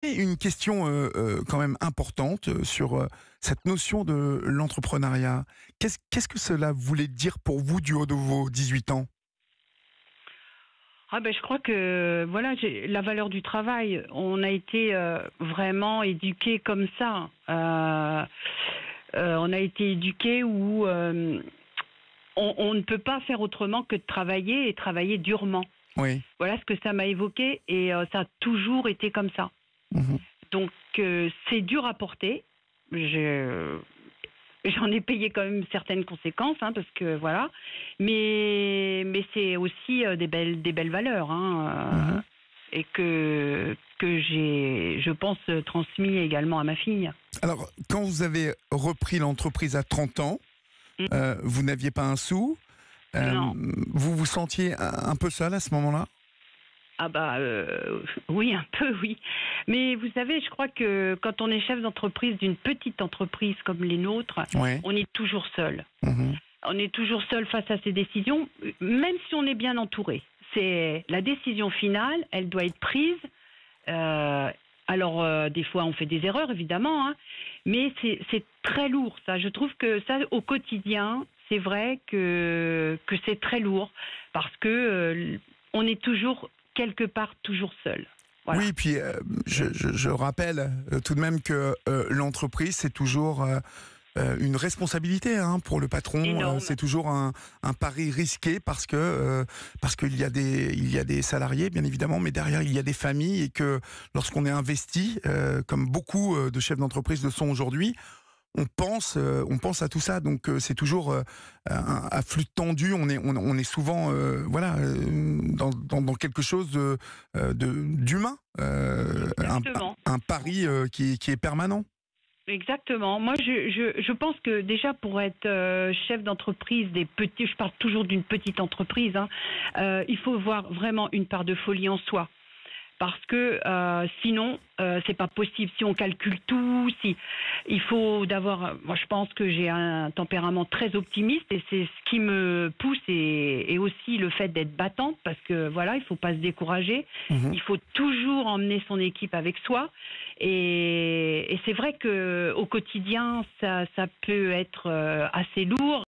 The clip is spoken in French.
Et une question quand même importante sur cette notion de l'entrepreneuriat. Qu'est-ce que cela voulait dire pour vous du haut de vos 18 ans? Ah ben, je crois que voilà, la valeur du travail. On a été vraiment éduqués comme ça. On a été éduqués où on ne peut pas faire autrement que de travailler et travailler durement. Oui. Voilà ce que ça m'a évoqué et ça a toujours été comme ça. Mhm. Donc c'est dur à porter. J'en ai payé quand même certaines conséquences, hein, parce que voilà. Mais c'est aussi des belles valeurs, hein, Mhm. et que j'ai, je pense, transmis également à ma fille. Alors, quand vous avez repris l'entreprise à 30 ans, Mm. vous n'aviez pas un sou. euh, Non. vous vous sentiez un peu seul à ce moment-là? Ah bah oui, un peu, oui. Mais vous savez, je crois que quand on est chef d'entreprise d'une petite entreprise comme les nôtres, Oui. on est toujours seul. Mhm. On est toujours seul face à ces décisions, même si on est bien entouré. C'est la décision finale, elle doit être prise. Des fois, on fait des erreurs, évidemment, hein, mais c'est très lourd, ça. Je trouve que ça, au quotidien, c'est vrai que c'est très lourd, parce que on est toujours, quelque part, toujours seul. Voilà. Oui, puis je rappelle tout de même que l'entreprise, c'est toujours une responsabilité pour le patron. Énorme. C'est toujours un pari risqué parce qu'il y a des salariés, bien évidemment, mais derrière, il y a des familles et que lorsqu'on est investi, comme beaucoup de chefs d'entreprise le sont aujourd'hui, on pense à tout ça, donc c'est toujours à flux tendu. On est souvent dans quelque chose d'humain, Exactement. un pari qui est permanent. Exactement. Moi, je pense que déjà pour être chef d'entreprise des petits, je parle toujours d'une petite entreprise, hein, il faut voir vraiment une part de folie en soi. Parce que sinon, c'est pas possible. Si on calcule tout, si il faut d'avoir. Moi, je pense que j'ai un tempérament très optimiste et c'est ce qui me pousse et aussi le fait d'être battante parce que voilà, il faut pas se décourager. Mhm. Il faut toujours emmener son équipe avec soi et c'est vrai que au quotidien, ça peut être assez lourd.